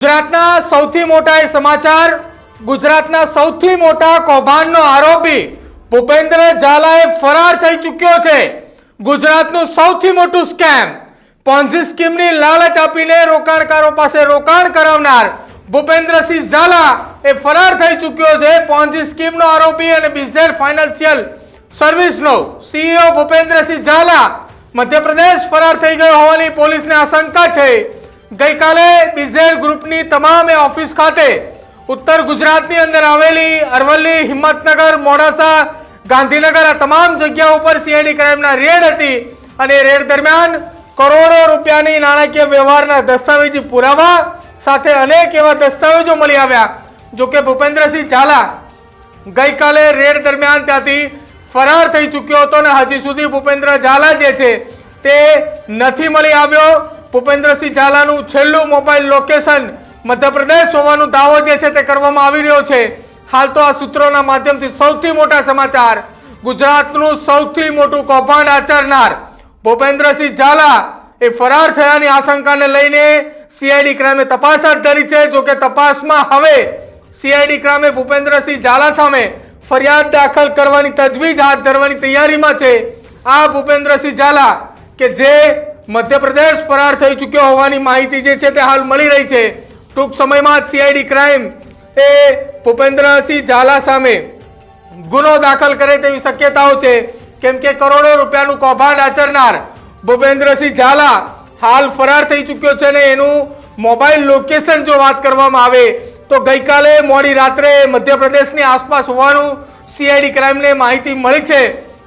ગુજરાતના સૌથી મોટા સમાચાર ગુજરાતના સૌથી મોટા કૌભાંડનો આરોપી ભૂપેન્દ્ર ઝાલાએ ફરાર થઈ ચૂક્યો છે। ગુજરાતનું સૌથી મોટું સ્કેમ પોન્ઝી સ્કીમની લાલચ આપીને રોકાણકારો પાસે રોકાણ કરાવનાર ભૂપેન્દ્રસિંહ ઝાલા એ ફરાર થઈ ચૂક્યો છે। પોન્ઝી સ્કીમનો આરોપી અને બીઝેડ ફાઇનાન્શિયલ સર્વિસનો સીઈઓ ભૂપેન્દ્રસિંહ ઝાલા મધ્યપ્રદેશ ફરાર થઈ ગયો હોવાની પોલીસને આશંકા છે। ગઈકાલે બીઝેડ ગ્રુપની તમામ ઓફિસ ખાતે ઉત્તર ગુજરાતની અંદર આવેલી અરવલ્લી, હિંમતનગર, મોડાસા, ગાંધીનગર આ તમામ જગ્યાઓ પર સીઆઈડી ક્રાઇમના રેડ હતી અને રેડ દરમિયાન કરોડો રૂપિયાની નાણાકીય વ્યવહારના દસ્તાવેજી પુરાવા સાથે અનેક એવા દસ્તાવેજો મળી આવ્યા। જો કે ભૂપેન્દ્રસિંહ ઝાલા ગઈકાલે રેડ દરમિયાન ત્યાંથી ફરાર થઈ ચૂક્યો હતો અને હજી સુધી ભૂપેન્દ્ર ઝાલા જે છે તે નથી મળી આવ્યો। ભૂપેન્દ્રસિંહ ઝાલાનું છેલ્લું મોબાઈલ લોકેશન મધ્યપ્રદેશ હોવાનો દાવો જે છે તે કરવામાં આવી રહ્યો છે। હાલ તો આ સૂત્રોના માધ્યમથી સૌથી મોટા સમાચાર ગુજરાતનું સૌથી મોટું કૌભાંડ આચરનાર ભૂપેન્દ્રસિંહ ઝાલા એ ફરાર થયાની આશંકાને લઈને સીઆઈડી ક્રાઇમે તપાસ હાથ ધરી છે। જો કે તપાસમાં હવે સીઆઈડી ક્રાઇમે ભૂપેન્દ્રસિંહ ઝાલા સામે ફરિયાદ દાખલ કરવાની તજવીજ હાથ ધરવાની તૈયારીમાં છે। આ ભૂપેન્દ્રસિંહ ઝાલા કે જે મધ્યપ્રદેશ ફરાર થઈ ચૂક્યો હોવાની માહિતી જે છે તે હાલ મળી રહી છે। ટૂંક સમયમાં સીઆઈડી ક્રાઇમ એ ભૂપેન્દ્રસિંહ ઝાલા સામે ગુનો દાખલ કરે તેવી શક્યતાઓ છે, કેમ કે કરોડો રૂપિયાનું કૌભાંડ આચરનાર ભૂપેન્દ્રસિંહ ઝાલા હાલ ફરાર થઈ ચૂક્યો છે ને એનું મોબાઈલ લોકેશન જો વાત કરવામાં આવે તો ગઈકાલે મોડી રાત્રે મધ્યપ્રદેશની આસપાસ હોવાનું સીઆઈડી ક્રાઇમને માહિતી મળી છે।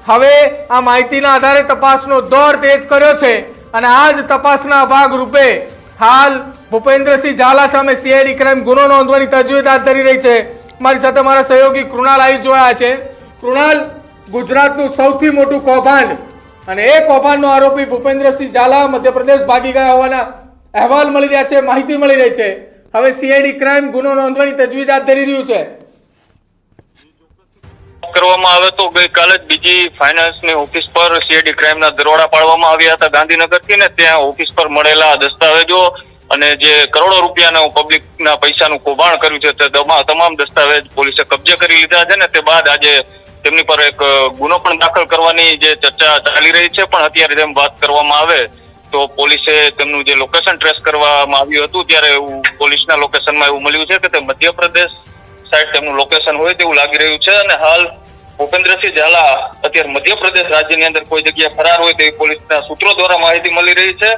હવે આ માહિતીના આધારે તપાસનો દોર તેજ કર્યો છે અને આ જ તપાસના ભાગરૂપે હાલ ભૂપેન્દ્રસિંહ ઝાલા સામે સીઆઈડી ક્રાઇમ ગુનો નોંધવાની તજવીજ હાથ ધરી રહી છે। મારી સાથે મારા સહયોગી કૃણાલ આવી જોડાયા છે। કૃણાલ, ગુજરાતનું સૌથી મોટું કૌભાંડ અને એ કૌભાંડનો આરોપી ભૂપેન્દ્રસિંહ ઝાલા મધ્યપ્રદેશ ભાગી ગયા હોવાના અહેવાલ મળી રહ્યા છે, માહિતી મળી રહી છે। હવે સીઆઈડી ક્રાઇમ ગુનો નોંધવાની તજવીજ હાથ ધરી રહ્યું છે। કરવામાં આવે તો ગઈકાલે જ બીજી ફાઇનાન્સની ઓફિસ પર સીઆઈડી ક્રાઇમના દરોડા પાડવામાં આવ્યા હતા ગાંધીનગરથી ને ત્યાં ઓફિસ પર મળેલા દસ્તાવેજો અને જે કરોડો રૂપિયાના પબ્લિકના પૈસાનું કૌભાંડ કર્યું છે તે તમામ દસ્તાવેજ પોલીસે કબજે કરી લીધા છે ને તે બાદ આજે તેમની પર એક ગુનો પણ દાખલ કરવાની જે ચર્ચા ચાલી રહી છે। પણ અત્યારે જેમ વાત કરવામાં આવે તો પોલીસે તેમનું જે લોકેશન ટ્રેસ કરવામાં આવ્યું હતું ત્યારે એવું પોલીસના લોકેશનમાં એવું મળ્યું છે કે તે મધ્યપ્રદેશ સાઈડ તેમનું લોકેશન હોય તેવું લાગી રહ્યું છે અને હાલ ભૂપેન્દ્રસિંહ ઝાલા અત્યારે મધ્યપ્રદેશ રાજ્યની અંદર કોઈ જગ્યાએ ફરાર હોય તેવી પોલીસના સૂત્રો દ્વારા માહિતી મળી રહી છે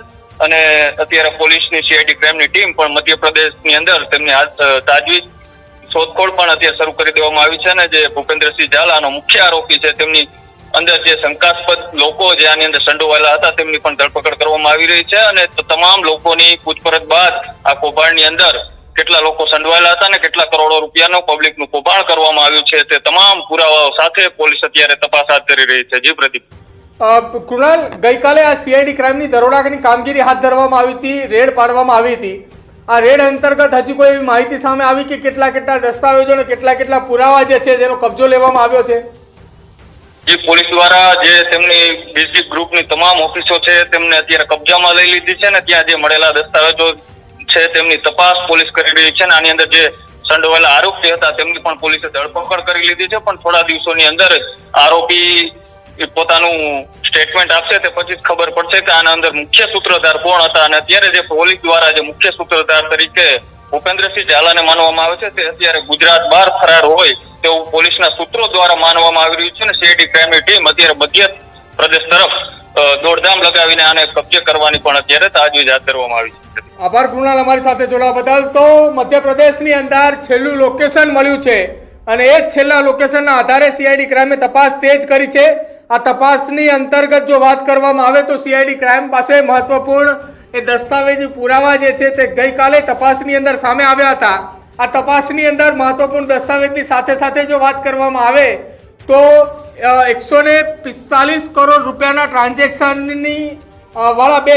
અને અત્યારે પોલીસની સીઆઈડી ક્રાઇમની ટીમ પણ મધ્યપ્રદેશની અંદર તેમની તાજવીજ શોધખોળ પણ અત્યારે શરૂ કરી દેવામાં આવી છે અને જે ભૂપેન્દ્રસિંહ ઝાલાનો મુખ્ય આરોપી છે તેમની અંદર જે શંકાસ્પદ લોકો જે આની અંદર સંડોવાયેલા હતા તેમની પણ ધરપકડ કરવામાં આવી રહી છે અને તમામ લોકોની પૂછપરછ બાદ આ કૌભાંડની અંદર કેટલા લોકો સંડોવાયેલા હતા અને કેટલા કરોડો રૂપિયાનું પબ્લિકનું કૌભાંડ કરવામાં આવ્યું છે તે તમામ પુરાવાઓ સાથે પોલીસ અત્યારે તપાસ હાથ ધરી રહી છે। જી પ્રદીપ। કૃણાલ, ગઈકાલે આ સીઆઈડી ક્રાઇમની દરોડાની કામગીરી હાથ ધરવામાં આવી હતી, રેડ પાડવામાં આવી હતી। આ રેડ અંતર્ગત હજી કોઈ એવી માહિતી સામે આવી કે કેટલા દસ્તાવેજો અને કેટલા પુરાવા જે છે જેનો કબજો લેવામાં આવ્યો છે? જે પોલીસ દ્વારા જે તેમની બીજી ગ્રુપની તમામ ઓફિસો છે તેમને અત્યારે કબજામાં લઈ લીધી છે ને ત્યાં જે મળેલા દસ્તાવેજો છે તેમની તપાસ પોલીસ કરી રહી છે અને આની અંદર જે સંડોવાયેલા આરોપી હતા તેમની પણ પોલીસે ધરપકડ કરી લીધી છે। પણ થોડા દિવસોની અંદર જ આરોપી પોતાનું સ્ટેટમેન્ટ આપશે તે પછી જ ખબર પડશે કે આના અંદર મુખ્ય સૂત્રધાર કોણ હતા અને અત્યારે જે પોલીસ દ્વારા જે મુખ્ય સૂત્રધાર તરીકે ભૂપેન્દ્રસિંહ ઝાલાને માનવામાં આવે છે તે અત્યારે ગુજરાત બહાર ફરાર હોય તેવું પોલીસના સૂત્રો દ્વારા માનવામાં આવી રહ્યું છે અને સીઆઈડી ક્રાઇમની ટીમ અત્યારે મધ્યપ્રદેશ તરફ દોડધામ લગાવીને આને કબજે કરવાની પણ અત્યારે તાજવીજ હાથ ધરવામાં આવી છે। આભાર કૃણાલ, અમારી સાથે જોડાવા બદલ। તો મધ્યપ્રદેશની અંદર છેલ્લું લોકેશન મળ્યું છે અને એ જ છેલ્લા લોકેશનના આધારે સીઆઈડી ક્રાઇમે તપાસ તેજ કરી છે। આ તપાસની અંતર્ગત જો વાત કરવામાં આવે તો સીઆઈડી ક્રાઇમ પાસે મહત્વપૂર્ણ એ દસ્તાવેજી પુરાવા જે છે તે ગઈકાલે તપાસની અંદર સામે આવ્યા હતા। આ તપાસની અંદર મહત્વપૂર્ણ દસ્તાવેજની સાથે સાથે જો વાત કરવામાં આવે તો 145 કરોડ રૂપિયાના ટ્રાન્ઝેક્શનની વાળા બે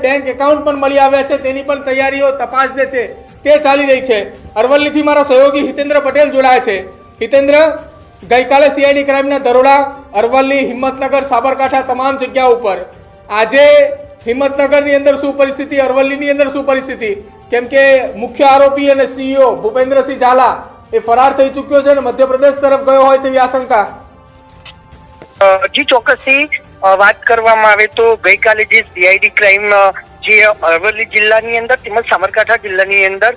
બેંક એકાઉન્ટ પણ મળી આવ્યા છે, તેની પણ તૈયારીઓ તપાસ જે છે તે ચાલી રહી છે। અરવલ્લીથી મારા સહયોગી હિતેન્દ્ર પટેલ જોડાયા છે। હિતેન્દ્ર, ગઈકાલે સીઆઈડી ક્રાઇમના દરોડા અરવલ્લી, હિંમતનગર, સાબરકાંઠા તમામ જગ્યાઓ ઉપર આજે હિંમતનગરની અંદર શું પરિસ્થિતિ, અરવલ્લીની અંદર શું પરિસ્થિતિ? કેમ કે મુખ્ય આરોપી અને સીઈઓ ભૂપેન્દ્રસિંહ ઝાલા એ ફરાર થઈ ચૂક્યો છે અને મધ્યપ્રદેશ તરફ ગયો હોય તેવી આશંકા. જી ચોક્કસથી વાત કરવામાં આવે તો ગઈકાલે જે સીઆઈડી ક્રાઇમ જે અરવલ્લી જિલ્લાની અંદર તેમજ સાબરકાંઠા જિલ્લાની અંદર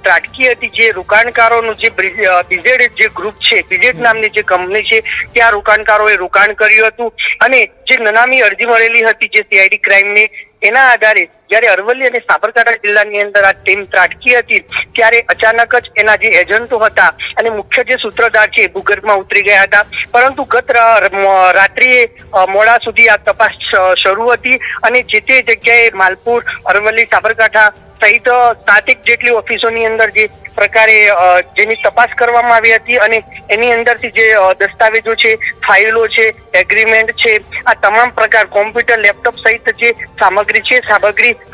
ત્રાટકી હતી, જે રોકાણકારોનું જે બીઝેડ જે ગ્રુપ છે, બીઝેડ નામની જે કંપની છે, ત્યાં રોકાણકારોએ રોકાણ કર્યું હતું અને જે નનામી અરજી મળેલી હતી જે સીઆઈડી ક્રાઇમને, એના આધારે જ્યારે અરવલ્લી અને સાબરકાંઠા જિલ્લાની અંદર આ ટીમ ત્રાટકી હતી ત્યારે અચાનક જ એના જે એજન્ટો હતા અને મુખ્ય જે સૂત્રધાર છે એ ભૂગર્ભમાં ઉતરી ગયા હતા. પરંતુ ગત રાત્રિએ મોડા સુધી આ તપાસ શરૂ હતી અને જે તે જગ્યાએ માલપુર, અરવલ્લી, સાબરકાંઠા સહિત 7 જેટલી ઓફિસોની અંદર જે પ્રકારે જેની તપાસ કરવામાં આવી હતી અને એની અંદરથી જે દસ્તાવેજો છે, ફાઇલો છે, એગ્રીમેન્ટ છે, આ તમામ પ્રકાર કોમ્પ્યુટર, લેપટોપ સહિત જે સામગ્રી છે,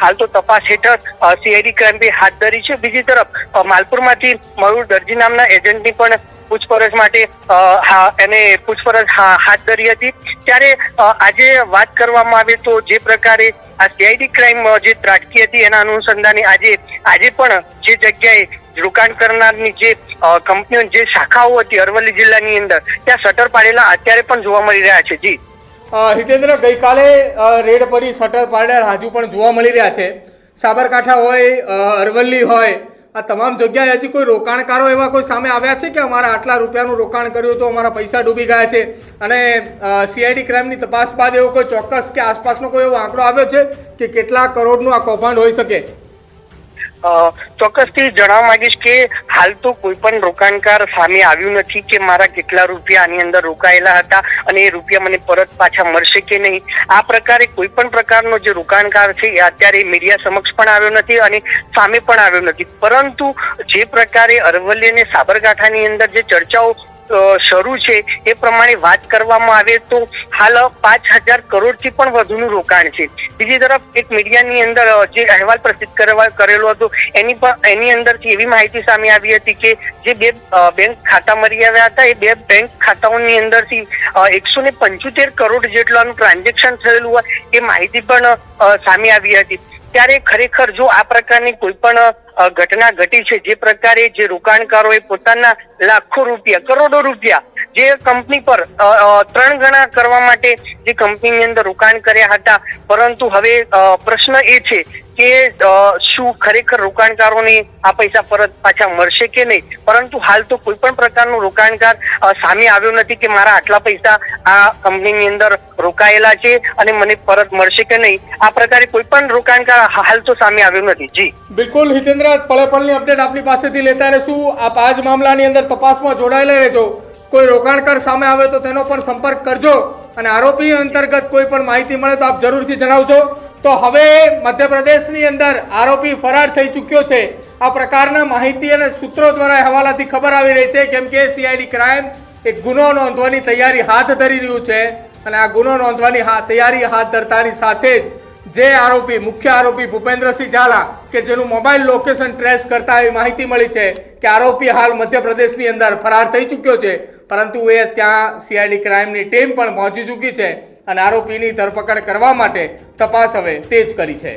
હાલ તો તપાસ હેઠળ સીઆઈડી ક્રાઇમ હાથ ધરી છે. બીજી તરફ માલપુરમાંથી મયુર દરજી નામના એજન્ટની પણ પૂછપરછ માટે એને પૂછપરછ હાથ ધરી હતી. ત્યારે આજે વાત કરવામાં આવે તો જે પ્રકારે આ સીઆઈડી ક્રાઇમ જે ત્રાટકી હતી એના અનુસંધાને આજે પણ જે જગ્યાએ રોકાણ કરનારની જે કંપનીઓ, જે શાખાઓ હતી અરવલ્લી જિલ્લાની અંદર, ત્યાં શટર પાડેલા અત્યારે પણ જોવા મળી રહ્યા છે. જી હિતેન્દ્ર, ગઈકાલે રેડ પડી, શટર પાડેલા હજુ પણ જોવા મળી રહ્યા છે. સાબરકાંઠા હોય, અરવલ્લી હોય, આ તમામ જગ્યાએ હજી કોઈ રોકાણકારો એવા કોઈ સામે આવ્યા છે કે અમારા આટલા રૂપિયાનું રોકાણ કર્યું તો અમારા પૈસા ડૂબી ગયા છે? અને સીઆઈડી ક્રાઇમની તપાસ બાદ એવો કોઈ ચોક્કસ કે આસપાસનો કોઈ એવો આંકડો આવ્યો છે કે કેટલા કરોડનું આ કૌભાંડ હોઈ શકે? ચોક્કસથી જણાવવા માંગીશ કે હાલ તો કોઈ પણ રોકાણકાર સામે આવ્યું નથી કે મારા કેટલા રૂપિયા આની અંદર રોકાયેલા હતા અને એ રૂપિયા મને પરત પાછા મળશે કે નહીં. આ પ્રકારે કોઈ પણ પ્રકારનો જે રોકાણકાર છે એ અત્યારે મીડિયા સમક્ષ પણ આવ્યો નથી અને સામે પણ આવ્યો નથી. પરંતુ જે પ્રકારે અરવલ્લી અને સાબરકાંઠાની અંદર જે ચર્ચાઓ શરૂ છે એ પ્રમાણે વાત કરવામાં આવે તો હાલ 5,000 કરોડથી પણ વધુનું રોકાણ છે. બીજી તરફ એક મીડિયાની અંદર જે અહેવાલ પ્રસિદ્ધ કરેલો હતો એની અંદરથી એવી માહિતી સામે આવી હતી કે જે 2 બેંક ખાતા મળી આવ્યા હતા, એ 2 બેંક ખાતાઓની અંદરથી 175 કરોડ જેટલાનું ટ્રાન્ઝેક્શન થયેલું હોય એ માહિતી પણ સામે આવી હતી. ત્યારે ખરેખર જો આ પ્રકારની કોઈ પણ ઘટના ઘટી છે, જે પ્રકારે જે રોકાણકારોએ પોતાના લાખો રૂપિયા, કરોડો રૂપિયા જે કંપની પર 3 ગણા કરવા માટે જે કંપનીની અંદર રોકાણ કર્યા હતા, પરંતુ હવે પ્રશ્ન એ છે કે શું ખરેખર રોકાણકારોને આ પૈસા પરત પાછા મળશે કે નહીં. પરંતુ હાલ તો કોઈ પણ પ્રકારનો રોકાણકાર સામે આવ્યો નથી કે મારા આટલા પૈસા આ કંપનીની અંદર રોકાયેલા છે અને મને પરત મળશે કે નહીં. આ પ્રકારે કોઈ પણ રોકાણકાર હાલ તો સામે આવ્યો નથી. જી બિલકુલ હિતેન્દ્ર, પળે પળની અપડેટ આપની પાસેથી લેતા રહેશું. આપ આ જ મામલાની અંદર તપાસમાં જોડાયેલા રહેજો. કોઈ રોકાણકાર સામે આવે તો તેનો પણ સંપર્ક કરજો અને આરોપી અંતર્ગત કોઈ પણ માહિતી મળે તો આપ જરૂરથી જણાવજો. તો હવે મધ્યપ્રદેશની અંદર આરોપી ફરાર થઈ ચૂક્યો છે. આ પ્રકારના માહિતી અને સૂત્રો દ્વારા હવાલાથી ખબર આવી રહી છે, કેમ કે સીઆઈડી ક્રાઇમ એક ગુનો નોંધવાની તૈયારી હાથ ધરી રહ્યું છે અને આ ગુનો નોંધવાની તૈયારી હાથ ધરતાની સાથે જ જે મુખ્ય આરોપી ભૂપેન્દ્રસિંહ ઝાલા કે જેનું મોબાઈલ લોકેશન ટ્રેસ કરતા એવી માહિતી મળી છે કે આરોપી હાલ મધ્યપ્રદેશની અંદર ફરાર થઈ ચૂક્યો છે, પરંતુ એ ત્યાં સીઆઈડી ક્રાઇમની ટીમ પણ પહોંચી ચૂકી છે અને આરોપીની ધરપકડ કરવા માટે તપાસ હવે તેજ કરી છે.